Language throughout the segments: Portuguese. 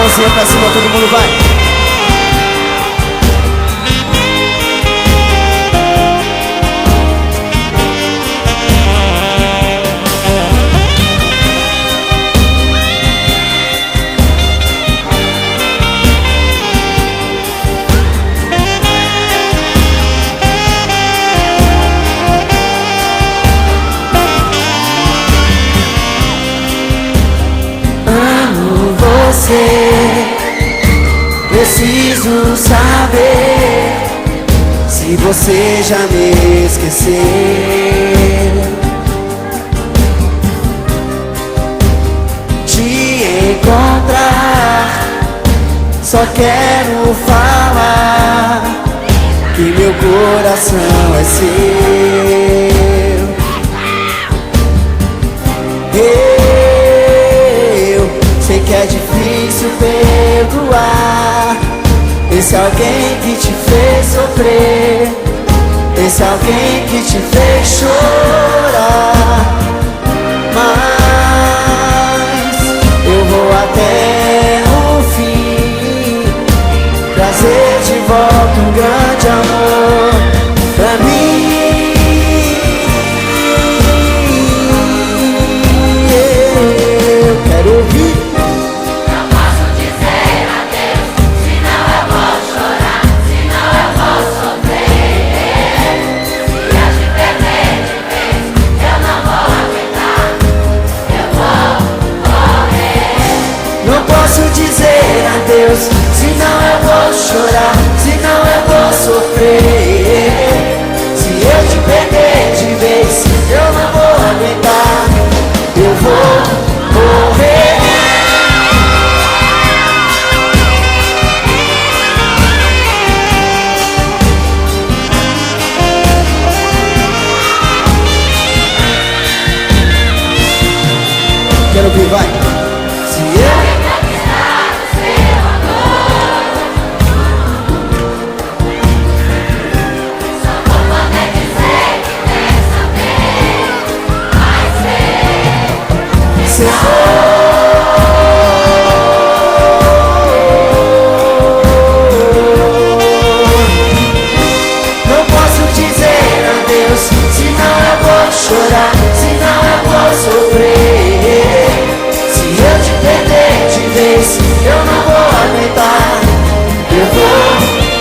mãozinha pra cima, todo mundo vai. Preciso saber se você já me esqueceu. Te encontrar, só quero falar que meu coração é seu. Sei que é difícil perdoar esse alguém que te fez sofrer, esse alguém que te fez chorar. Mas eu vou até o fim trazer de volta um grande amor pra mim. Eu quero ouvir. Dizer adeus, senão eu vou chorar, senão eu vou sofrer. Se eu te perder de vez, eu não vou aguentar, eu vou morrer. Quero ouvir, vai. Se eu não posso dizer adeus, senão eu vou chorar, senão eu vou sofrer. Se eu te perder de vez, eu não vou aguentar, eu vou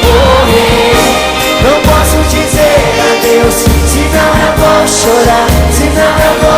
morrer. Não posso dizer adeus, senão eu vou chorar, senão eu vou